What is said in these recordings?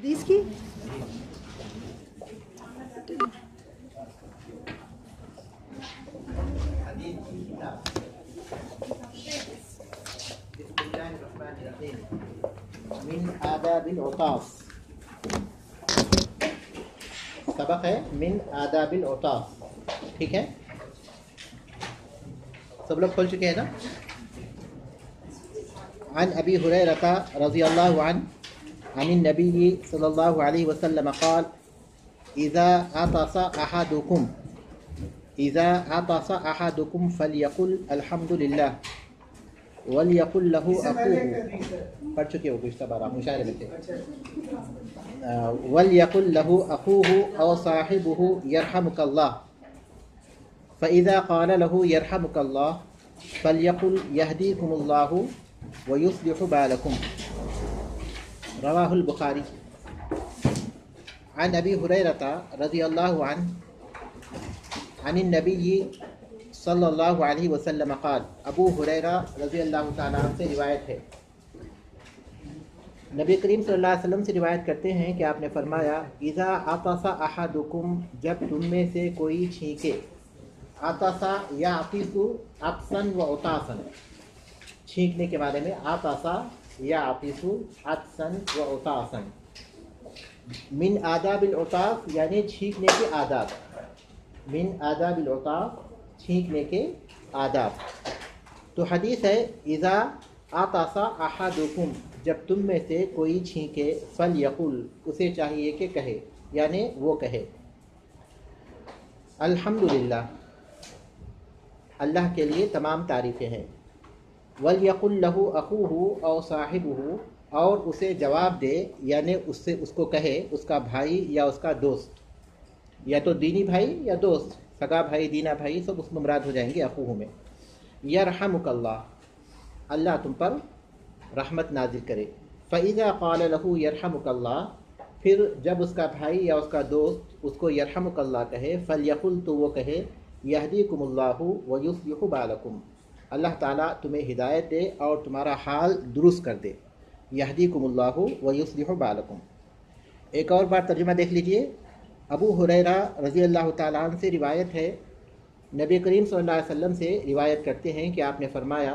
حدیث کی من آداب العطاس، سبق ہے من آداب العطاس، ٹھیک ہے؟ سب لوگ کھول چکے ہیں نا؟ عن ابی ہریرہ رضی اللہ عنہ عن النبی صلی اللہ علیہ وسلم قال اذا عطس احدكم فليقل الحمد لله وليقل له اخوه، پڑھ چکے ہو گزشتہ بار آپ مشاعرے میں تھے، وليقل له اخوه او صاحبه يرحمك الله، فاذا قال له يرحمك الله فليقل يهديكم الله ويصلح بالكم، رواه البخاری۔ عن ابی ہریرہ رضی اللہ عنہ عن النبی صلی اللہ علیہ وسلم قال، ابو ہریرہ رضی اللہ تعالیٰ عنہ سے روایت ہے، نبی کریم صلی اللہ علیہ وسلم سے روایت کرتے ہیں کہ آپ نے فرمایا اذا عطس احدکم، جب تم میں سے کوئی چھینکے، عطس یعطس عطسا و عطاسا، چھینکنے کے بارے میں عطس یعطس عطسا و عطاسا، من آداب العطاس یعنی چھینکنے کے آداب، من آداب العطاس چھینکنے کے آداب۔ تو حدیث ہے اذا عطس احدکم، جب تم میں سے کوئی چھینکے، فلیقل، اسے چاہیے کہ کہے، یعنی وہ کہے الحمدللہ، اللہ کے لیے تمام تعریفیں ہیں، ولیقل لہ اخوہ او صاحبہ، اور اسے جواب دے، یعنی اس کو کہے اس کا بھائی یا اس کا دوست، یا تو دینی بھائی یا دوست، سگا بھائی دینا بھائی سب اس میں مراد ہو جائیں گے اخوہ میں۔ یرحمک اللہ، اللہ تم پر رحمت نازل کرے۔ فاذا قال له یرحمک اللہ، پھر جب اس کا بھائی یا اس کا دوست اس کو یرحمک اللہ کہے، فلیقل، تو وہ کہے یہدیکم اللہ ویصلح بالکم، اللہ تعالیٰ تمہیں ہدایت دے اور تمہارا حال درست کر دے، یہدیکم اللہ ویصلح بالکم۔ ایک اور بار ترجمہ دیکھ لیجئے۔ ابو ہریرہ رضی اللہ تعالیٰ عنہ سے روایت ہے، نبی کریم صلی اللہ علیہ وسلم سے روایت کرتے ہیں کہ آپ نے فرمایا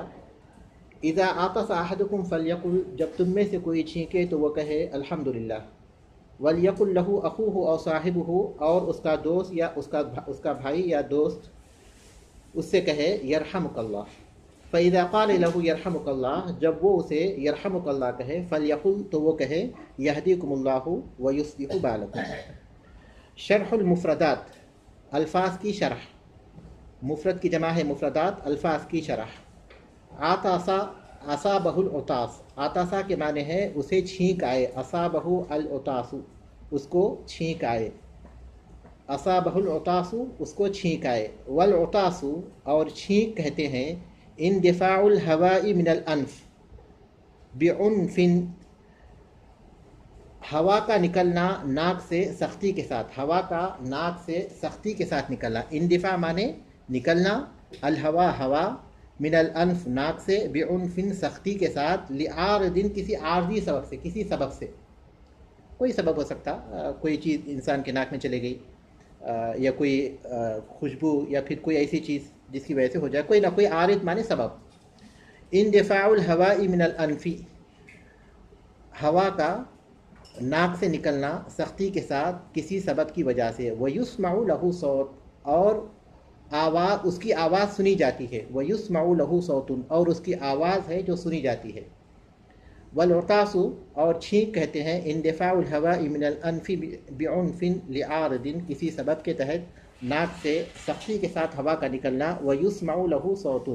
اذا عطس احدکم فلیقل، جب تم میں سے کوئی چھینکے تو وہ کہے الحمدللہ، ولیقل لہ اخوہ او صاحبہ، اور اس کا دوست یا اس کا بھائی یا دوست اس سے کہے یرحمک اللہ۔ فاذا قال له یرحمک اللہ، جب وہ اسے یرحمک اللہ کہے، فلیقل، تو وہ کہے یہدیکم اللہ ویصلح بالکم۔ شرح المفردات، الفاظ کی شرح، مفرد کی جمع ہے مفردات، الفاظ کی شرح۔ عطاسا اصابہ العطاس، عطاسا کے معنی ہے اسے چھینک آئے، اصابہ العطاس، اس کو چھینک آئے، اصابہ العطاس، اس کو چھینک آئے۔ والعطاس، اور چھینک کہتے ہیں اندفاع الہواء من الانف بعنف، ہوا کا نکلنا ناک سے سختی کے ساتھ، ہوا کا ناک سے سختی کے ساتھ نکلنا، اندفاع مانے نکلنا، الہوا ہوا، من الانف ناک سے، بعنف سختی کے ساتھ، لعارض کسی عارضی سبب سے، کسی سبب سے، کوئی سبب ہو سکتا، کوئی چیز انسان کے ناک میں چلے گئی، یا کوئی خوشبو، یا پھر کوئی ایسی چیز جس کی وجہ سے ہو جائے، کوئی نہ کوئی عارض مانے سبب۔ اندفاع الہواء من الانف، ہوا کا ناک سے نکلنا سختی کے ساتھ کسی سبب کی وجہ سے۔ وَيُسْمَعُ لَهُ صَوْتٌ، اور آواز، اس کی آواز سنی جاتی ہے، وَيُسْمَعُ لَهُ صَوْتٌ، اور اس کی آواز ہے جو سنی جاتی ہے۔ وَالْعُطَاسُ، اور چھینک کہتے ہیں اندفاع الہواء من الانف بعنف لعارض، کسی سبب کے تحت ناک سے سختی کے ساتھ ہوا کا نکلنا، وَيُسْمَعُ لَهُ صَوْتٌ،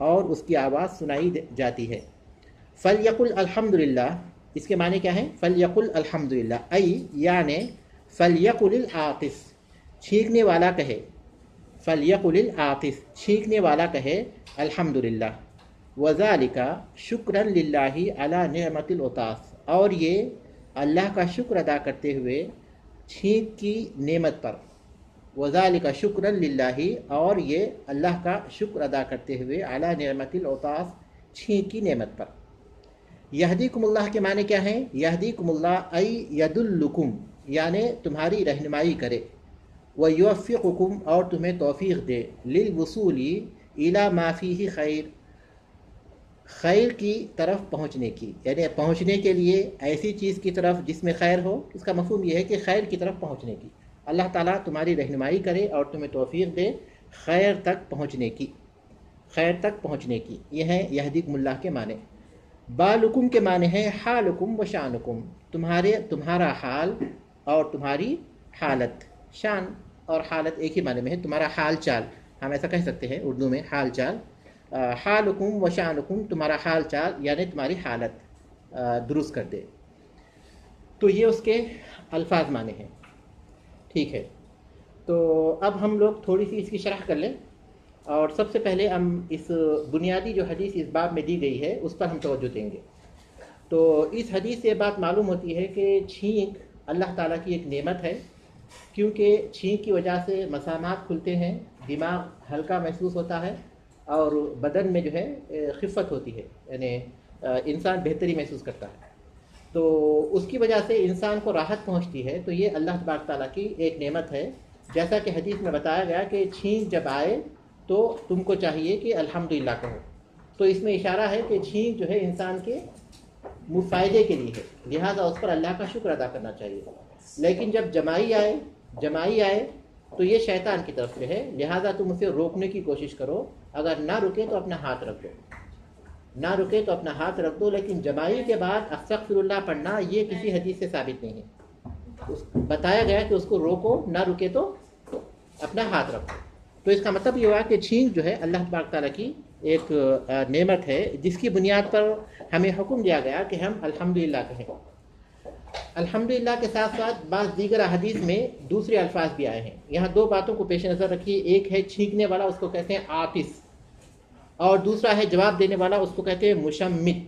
اور اس کی آواز سنائی جاتی ہے۔ فَلْيَقُلْ الْحَمْدُلِلَّہ، اس کے معنی کیا ہیں؟ فَلْيَقُلْ الْحَمْدُلِلَّہ، یعنی فَلْيَقُلِ الْعَاطِسُ، چھینکنے والا کہے، فَلْيَقُلِ الْعَاطِسُ، چھینکنے والا کہے الحمدللہ۔ وَذَلِكَ شُكْرًا لِلَّهِ عَلَى نِعْمَةِ الْعُطَاس، اور یہ اللہ کا شکر ادا کرتے ہوئے چھینک کی نعمت پر۔ وَذَلِكَ شُكْرًا لِلَّهِ، اور یہ اللہ کا شکر ادا کرتے ہوئے عَلَى نِعْمَةِ الْعُطَاس، چھینک کی نعمت پر۔ یہدیکم کے معنی کیا ہیں؟ یہدیکم اللہ ای یدلکم یعنی تمہاری رہنمائی کرے، ویوفقکم اور تمہیں توفیق دے، للوصول الی ما فیہ خیر خیر کی طرف پہنچنے کی، یعنی پہنچنے کے لیے ایسی چیز کی طرف جس میں خیر ہو۔ اس کا مفہوم یہ ہے کہ خیر کی طرف پہنچنے کی، اللہ تعالیٰ تمہاری رہنمائی کرے اور تمہیں توفیق دے خیر تک پہنچنے کی، خیر تک پہنچنے کی۔ یہ ہے یہدیکم اللہ کے معنی۔ بالکم کے معنی ہے حالکم و شانکم، تمہارا حال اور تمہاری حالت۔ شان اور حالت ایک ہی معنی میں ہے، تمہارا حال چال، ہم ایسا کہہ سکتے ہیں اردو میں حال چال۔ حالکم و شانکم تمہارا حال چال یعنی تمہاری حالت درست کر دے۔ تو یہ اس کے الفاظ معنی ہیں، ٹھیک ہے۔ تو اب ہم لوگ تھوڑی سی اس کی شرح کر لیں، اور سب سے پہلے ہم اس بنیادی جو حدیث اس باب میں دی گئی ہے اس پر ہم توجہ دیں گے۔ تو اس حدیث سے یہ بات معلوم ہوتی ہے کہ چھینک اللہ تعالیٰ کی ایک نعمت ہے، کیونکہ چھینک کی وجہ سے مسامات کھلتے ہیں، دماغ ہلکا محسوس ہوتا ہے، اور بدن میں جو ہے خفت ہوتی ہے، یعنی انسان بہتری محسوس کرتا ہے، تو اس کی وجہ سے انسان کو راحت پہنچتی ہے۔ تو یہ اللہ تبارک تعالیٰ کی ایک نعمت ہے، جیسا کہ حدیث میں بتایا گیا کہ چھینک جب آئے تو تم کو چاہیے کہ الحمدللہ کہو۔ تو اس میں اشارہ ہے کہ چھینک جو ہے انسان کے فائدے کے لیے ہے، لہٰذا اس پر اللہ کا شکر ادا کرنا چاہیے۔ لیکن جب جمائی آئے تو یہ شیطان کی طرف سے ہے، لہٰذا تم اسے روکنے کی کوشش کرو، اگر نہ رکے تو اپنا ہاتھ رکھ دو، لیکن جمائی کے بعد استغفر اللہ پڑھنا یہ کسی حدیث سے ثابت نہیں ہے۔ بتایا گیا کہ اس کو روکو، نہ رکے تو اپنا ہاتھ رکھو۔ تو اس کا مطلب یہ ہوا کہ چھینک جو ہے اللہ تبارک تعالیٰ کی ایک نعمت ہے، جس کی بنیاد پر ہمیں حکم دیا گیا کہ ہم الحمدللہ کہیں۔ الحمدللہ کے ساتھ ساتھ بعض دیگر احادیث میں دوسرے الفاظ بھی آئے ہیں۔ یہاں دو باتوں کو پیش نظر رکھیے، ایک ہے چھینکنے والا، اس کو کہتے ہیں عاطس، اور دوسرا ہے جواب دینے والا، اس کو کہتے ہیں مشمت۔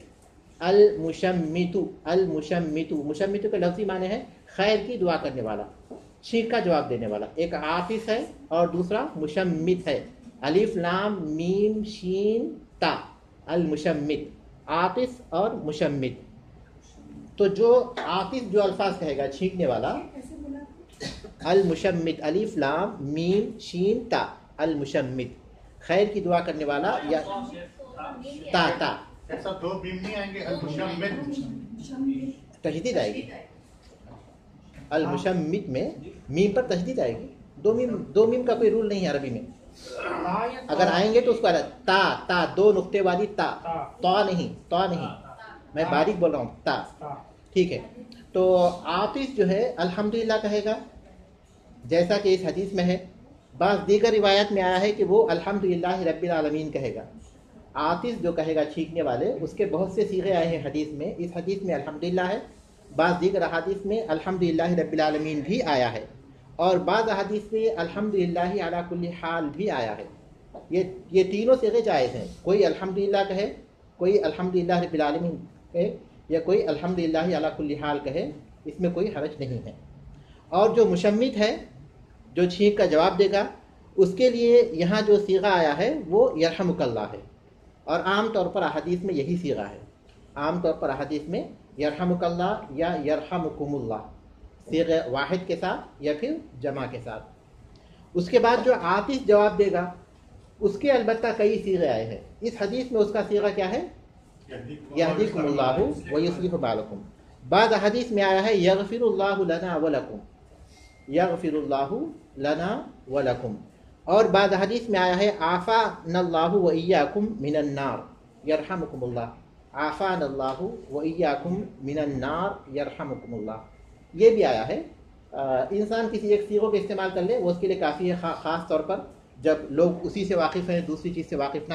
مشمت کا لفظی معنی ہے خیر کی دعا کرنے والا، چھینک کا جواب دینے والا۔ ایک عاطس ہے اور دوسرا مشمت ہے، الف لام میم شین تا، المشمت، عاطس اور مشمت۔ تو جو عاطس جو الفاظ کہے گا چھینکنے والا، المشمت، الف لام میم شین تا، المشمت، خیر کی دعا کرنے والا، یا تا ایسا دو میم نہیں آئیں گے، المشمت تشدید آئے گی، المشمت میں میم پر تشدید آئے گی۔ دو میم کا کوئی رول نہیں ہے عربی میں، اگر آئیں گے تو اس کو تا دو نقطے والی تا نہیں، میں باریک بول رہا ہوں، تا، ٹھیک ہے۔ تو عاطس جو ہے الحمدللہ کہے گا، جیسا کہ اس حدیث میں ہے۔ بعض دیگر روایات میں آیا ہے کہ وہ الحمدللہ رب العالمین کہے گا۔ عاطس جو کہے گا چھینکنے والے، اس کے بہت سے صیغے آئے ہیں حدیث میں، اس حدیث میں الحمدللہ ہے، بعض دیگر احادیث میں الحمدللہ رب العالمین بھی آیا ہے، اور بعض احادیث میں الحمدللہ علی کل حال بھی آیا ہے۔ یہ تینوں صیغے جائز ہیں، کوئی الحمدللہ کہے، کوئی الحمدللہ رب العالمین کہے، یا کوئی الحمدللہ علی کل حال کہے، اس میں کوئی حرج نہیں ہے۔ اور جو مشمت ہے، جو چھینک کا جواب دے گا، اس کے لیے یہاں جو صیغہ آیا ہے وہ یرحمک اللہ ہے، اور عام طور پر احادیث میں یہی صیغہ ہے، عام طور پر احادیث میں یرحمک اللہ یا یرحمکم اللہ، صیغہ واحد کے ساتھ یا پھر جمع کے ساتھ۔ اس کے بعد جو عاطس جواب دے گا، اس کے البتہ کئی صیغے آئے ہیں۔ اس حدیث میں اس کا صیغہ کیا ہے؟ یہدیکم اللہ ویصلح بالکم۔ بعض احادیث میں آیا ہے یغفر اللہ لنا ولکم، یغفر اللہ لنا ولکم، اور بعض حدیث میں آیا ہے عافانا اللہ وإیاکم من النار یرحمکم اللہ، عافانا اللہ وإیاکم من النار یرحمکم اللہ، یہ بھی آیا ہے۔ انسان کسی ایک صیغوں کا استعمال کر لے وہ اس کے لیے کافی ہے، خاص طور پر جب لوگ اسی سے واقف ہیں، دوسری چیز سے واقف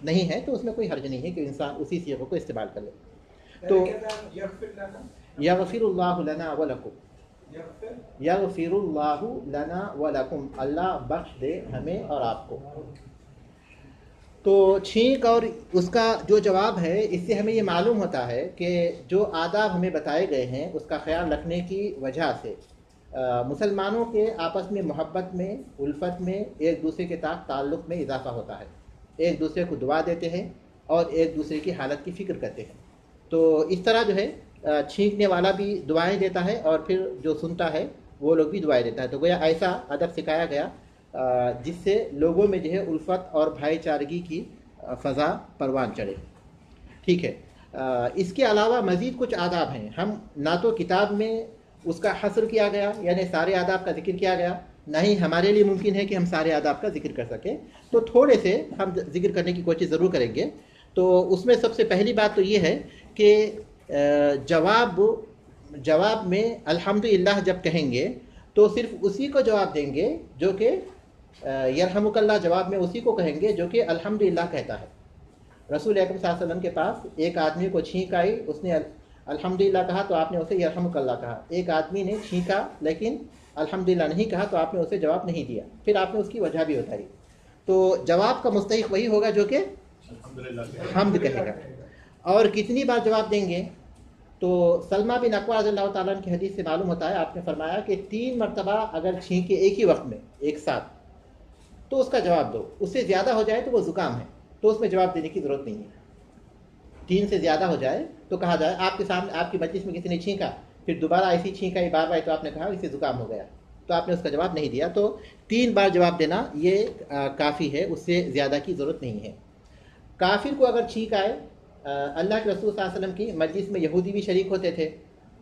نہیں ہے، تو اس میں کوئی حرج نہیں ہے کہ انسان اسی صیغوں کو استعمال کر لے۔ تو یغفر اللہ لنا ولکم، یغفر اللہ لنا ولکم، اللہ بخش دے ہمیں اور آپ کو۔ تو چھینک اور اس کا جو جواب ہے، اس سے ہمیں یہ معلوم ہوتا ہے کہ جو آداب ہمیں بتائے گئے ہیں اس کا خیال رکھنے کی وجہ سے مسلمانوں کے آپس میں محبت میں، الفت میں، ایک دوسرے کے ساتھ تعلق میں اضافہ ہوتا ہے، ایک دوسرے کو دعا دیتے ہیں اور ایک دوسرے کی حالت کی فکر کرتے ہیں۔ تو اس طرح جو ہے چھینکنے والا بھی دعائیں دیتا ہے اور پھر جو سنتا ہے وہ لوگ بھی دعائیں دیتا ہے. تو گویا ایسا ادب سکھایا گیا جس سے لوگوں میں جو ہے الفت اور بھائی چارگی کی فضا پروان چڑھے. ٹھیک ہے. اس کے علاوہ مزید کچھ آداب ہیں. ہم نہ تو کتاب میں اس کا حصر کیا گیا یعنی سارے آداب کا ذکر کیا گیا، نہ ہی ہمارے لیے ممکن ہے کہ ہم سارے آداب کا ذکر کر سکیں، تو تھوڑے سے ہم ذکر کرنے کی کوشش ضرور کریں گے. تو اس میں سب سے پہلی بات تو یہ ہے کہ جواب میں الحمدللہ جب کہیں گے تو صرف اسی کو جواب دیں گے جو کہ یرحمک اللہ جواب میں اسی کو کہیں گے جو کہ الحمدللہ کہتا ہے. رسول اکرم صلی اللہ علیہ وسلم کے پاس ایک آدمی کو چھینک آئی، اس نے الحمدللہ کہا تو آپ نے اسے یرحمک اللہ کہا. ایک آدمی نے چھینکا لیکن الحمدللہ نہیں کہا تو آپ نے اسے جواب نہیں دیا، پھر آپ نے اس کی وجہ بھی بتائی. تو جواب کا مستحق وہی ہوگا جو کہ حمد کہے گا. اور کتنی بار جواب دیں گے؟ تو سلمہ بن اکوع رضی اللہ تعالیٰ عنہ کی حدیث سے معلوم ہوتا ہے، آپ نے فرمایا کہ 3 مرتبہ اگر چھینکے ایک ہی وقت میں ایک ساتھ تو اس کا جواب دو. اس سے زیادہ ہو جائے تو وہ زکام ہے تو اس میں جواب دینے کی ضرورت نہیں ہے. 3 سے زیادہ ہو جائے تو کہا جائے آپ کے سامنے آپ کی مجلس میں کسی نے چھینکا، پھر دوبارہ ایسی چھینکا بار بار تو آپ نے کہا اسے زکام ہو گیا تو آپ نے اس کا جواب نہیں دیا. تو 3 بار جواب دینا یہ کافی ہے، اس سے زیادہ کی ضرورت نہیں ہے. کافر کو اگر چھینک آئے، اللہ کے رسول صلی اللہ علیہ وسلم کی مجلس میں یہودی بھی شریک ہوتے تھے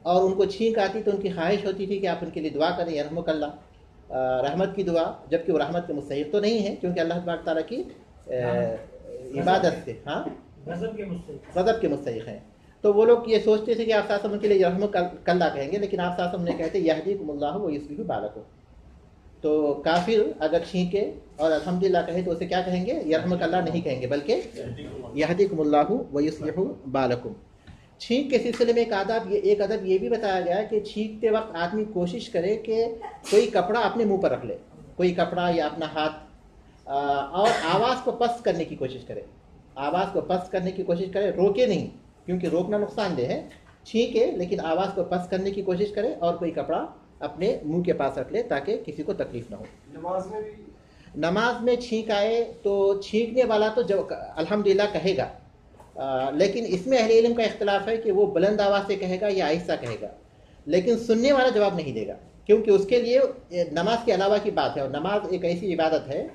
اور ان کو چھینک آتی تو ان کی خواہش ہوتی تھی کہ آپ ان کے لیے دعا کریں یرحمک اللہ، رحمت کی دعا، جبکہ وہ رحمت کے مستحق تو نہیں ہے کیونکہ اللہ تبارک تعالیٰ کی عبادت سے غضب کے مستحق ہیں. تو وہ لوگ یہ سوچتے تھے کہ آپ صلی اللہ علیہ وسلم کے لیے یرحمک اللہ کہیں گے، لیکن آپ صلی اللہ علیہ وسلم نے کہتے یہدیکم اللہ و یصلح بالکم. تو کافر اگر چھینکے اور الحمدللہ کہے تو اسے کیا کہیں گے؟ یرحمک اللہ نہیں کہیں گے بلکہ یہدیکم اللہ و یصلح بالکم. چھینک کے سلسلے میں ایک ادب یہ بھی بتایا گیا ہے کہ چھینکتے وقت آدمی کوشش کرے کہ کوئی کپڑا اپنے منہ پر رکھ لے، کوئی کپڑا یا اپنا ہاتھ، اور آواز کو پست کرنے کی کوشش کرے. آواز کو پست کرنے کی کوشش کرے، روکے نہیں کیونکہ روکنا نقصان دہ ہے. چھینکے لیکن آواز کو پست کرنے کی کوشش کرے اور کوئی کپڑا اپنے منہ کے پاس رکھ لے تاکہ کسی کو تکلیف نہ ہو. نماز میں چھینک آئے تو چھینکنے والا تو الحمدللہ کہے گا، لیکن اس میں اہل علم کا اختلاف ہے کہ وہ بلند آواز سے کہے گا یا آہستہ کہے گا. لیکن سننے والا جواب نہیں دے گا کیونکہ اس کے لیے نماز کے علاوہ کی بات ہے، اور نماز ایک ایسی عبادت ہے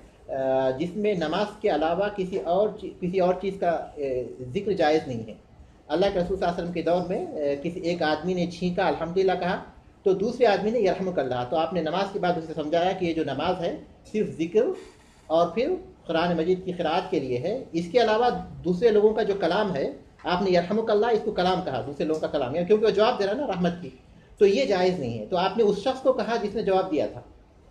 جس میں نماز کے علاوہ کسی اور چیز کا ذکر جائز نہیں ہے. اللہ کے رسول صلی اللہ علیہ وسلم کے دور میں ایک آدمی نے چھینکا الحمدللہ کہا تو دوسرے آدمی نے یرحمک اللہ، تو آپ نے نماز کے بعد اسے سمجھایا کہ یہ جو نماز ہے صرف ذکر اور پھر قرآن مجید کی قراءت کے لیے ہے. اس کے علاوہ دوسرے لوگوں کا جو کلام ہے، آپ نے یرحمک اللہ اس کو کلام کہا، دوسرے لوگوں کا کلام، کیونکہ وہ جواب دے رہا ہے نا رحمت کی، تو یہ جائز نہیں ہے. تو آپ نے اس شخص کو کہا جس نے جواب دیا تھا.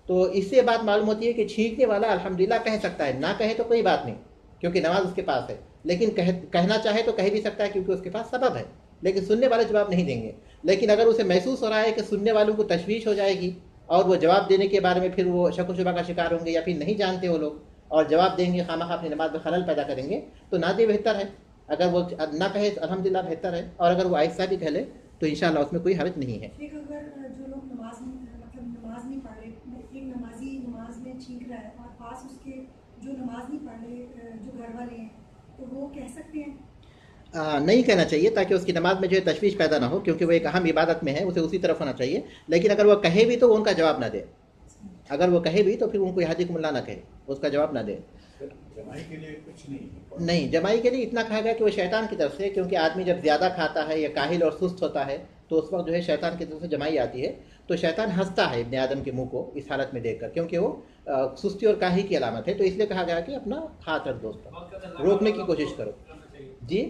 تو اس سے بات معلوم ہوتی ہے کہ چھینکنے والا الحمدللہ کہہ سکتا ہے، نہ کہے تو کوئی بات نہیں کیونکہ نماز اس کے پاس ہے، لیکن کہنا چاہے تو کہہ بھی سکتا ہے کیونکہ اس کے پاس سبب ہے. لیکن سننے والے جواب نہیں دیں گے. لیکن اگر اسے محسوس ہو رہا ہے کہ سننے والوں کو تشویش ہو جائے گی اور وہ جواب دینے کے بارے میں پھر وہ شک و شبہ کا شکار ہوں گے یا پھر نہیں جانتے وہ لوگ اور جواب دیں گے خامخواہ اپنی نماز میں خلل پیدا کریں گے، تو نہ دے بہتر ہے. اگر وہ نہ کہے الحمدللہ بہتر ہے، اور اگر وہ آہستہ بھی کہہ لے تو انشاءاللہ اس میں کوئی حرج نہیں ہے. اگر جو لوگ نماز نہیں پڑھ رہے، ایک نمازی نماز میں چھینک رہا ہے اور پاس اس کے جو نماز نہیں پڑھ رہے جو گھر والے ہیں، تو وہ کہہ سکتے ہیں؟ نہیں کہنا چاہیے تاکہ اس کی نماز میں جو ہے تشویش پیدا نہ ہو، کیونکہ وہ ایک اہم عبادت میں ہے، اسے اسی طرف ہونا چاہیے. لیکن اگر وہ کہے بھی تو وہ ان کا جواب نہ دے. اگر وہ کہے بھی تو پھر ان کو یہدیکم اللہ نہ کہے، اس کا جواب نہ دے. جمائی کے لیے کچھ نہیں، جمائی کے لیے اتنا کہا گیا کہ وہ شیطان کی طرف سے، کیونکہ آدمی جب زیادہ کھاتا ہے یا کاہل اور سست ہوتا ہے تو اس وقت جو ہے شیطان کی طرف سے جمائی آتی ہے. تو شیطان ہنستا ہے ابن آدم کے منہ کو اس حالت میں دیکھ کر، کیونکہ وہ سستی اور کاہلی کی علامت ہے. تو اس لیے کہا گیا کہ اپنا ہاتھ رکھ دو، اس پر روکنے کی کوشش کرو. جی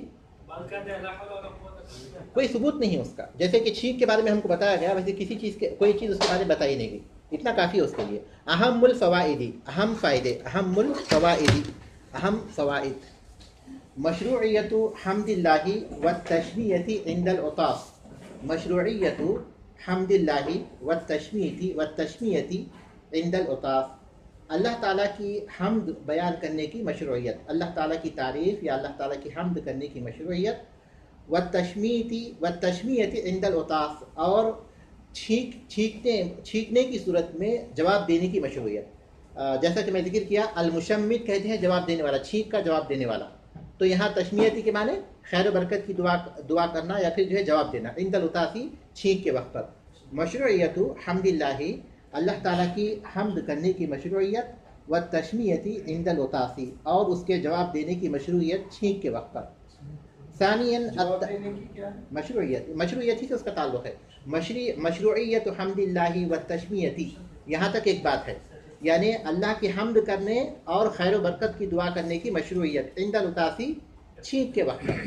کوئی ثبوت نہیں اس کا، جیسے کہ چھینک کے بارے میں ہم کو بتایا گیا، ویسے کسی چیز کے کوئی چیز اس کے بارے میں بتائی نہیں گئی، اتنا کافی ہے اس کے لیے. اہم الفوائد، اہم فائدے، اہم الفوائد، اہم فوائد. مشروعیت حمد اللہ والتشمیۃ عند العطاس. مشروعیت حمد اللہ والتشمیۃ عند العطاس. اللہ تعالیٰ کی حمد بیان کرنے کی مشروعیت، اللہ تعالیٰ کی تعریف یا اللہ تعالیٰ کی حمد کرنے کی مشروعیت. والتشمیۃ عند العطاس، اور چھینکنے کی صورت میں جواب دینے کی مشروعیت. جیسا کہ میں ذکر کیا، المشمت کہتے ہیں جواب دینے والا، چھینک کا جواب دینے والا. تو یہاں تشمیتی کے معنی خیر و برکت کی دعا کرنا یا پھر جو ہے جواب دینا عند الاتاسی چھینک کے وقت پر. مشروعیت حمد اللہ اللہ تعالیٰ کی حمد کرنے کی مشروعیت و تشمیتی عند الاتاسی اور اس کے جواب دینے کی مشروعیت چھینک کے وقت پر. ثانیاً مشروعیت ہی سے اس کا تعلق ہے. مشروعیت حمد اللہ و تشمیتی یہاں تک ایک بات ہے، یعنی اللہ کی حمد کرنے اور خیر و برکت کی دعا کرنے کی مشروعیت عند الاتاسی چھینک کے وقت پر.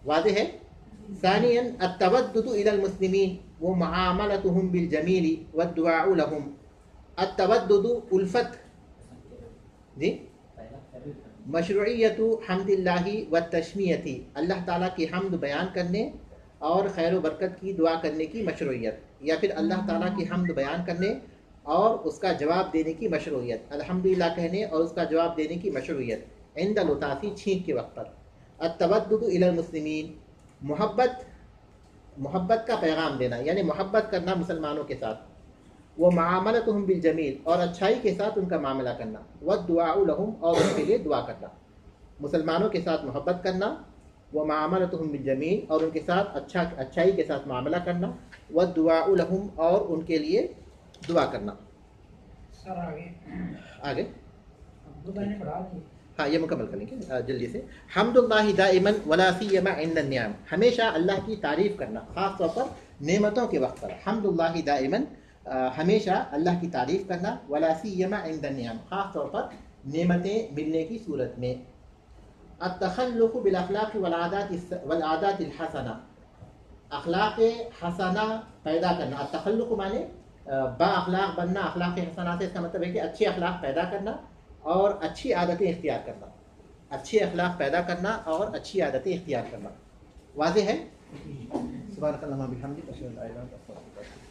واضح ہے. ثانیاً التودد الى المسلمین ومعاملتهم بالجمیل والدعاء لهم. التودد الفت جی. مشروعیت حمد اللہ و تشمیتی اللہ تعالیٰ کی حمد بیان کرنے اور خیر و برکت کی دعا کرنے کی مشروعیت، یا پھر اللہ تعالیٰ کی حمد بیان کرنے اور اس کا جواب دینے کی مشروعیت، الحمدللہ کہنے اور اس کا جواب دینے کی مشروعیت عند الاتاسی چھینک کے وقت پر. التودد الی المسلمین محبت کا پیغام دینا، یعنی محبت کرنا مسلمانوں کے ساتھ. وہ معاملتہم بالجمیل اور اچھائی کے ساتھ ان کا معاملہ کرنا. والدعاء لہم اور ان کے لیے دعا کرنا. مسلمانوں کے ساتھ محبت کرنا، وہ معاملتہم بالجمیل اور ان کے ساتھ اچھائی کے ساتھ معاملہ کرنا. والدعاء لہم اور ان کے لیے دعا کرنا. سر آگے پڑھا ہاں یہ مکمل کریں گے جلدی سے. حمد اللہ دائما ولا سیما عند النعم ہمیشہ اللہ کی تعریف کرنا، خاص طور پر نعمتوں کے وقت پر. حمد اللہ دائما ہمیشہ اللہ کی تعریف کرنا، ولا سیما عند النعم خاص طور پر نعمتیں ملنے کی صورت میں. التخلق بالاخلاق والعادات الحسنہ اخلاق حسنہ پیدا کرنا. التخلق معنی با اخلاق بننا، اخلاق حسنہ سے اس کا مطلب ہے کہ اچھے اخلاق پیدا کرنا اور اچھی عادتیں اختیار کرنا. اچھے اخلاق پیدا کرنا اور اچھی عادتیں اختیار کرنا. واضح ہے. سبحانک اللہم و بحمدک اشہد ان لا الہ الا انت استغفرک.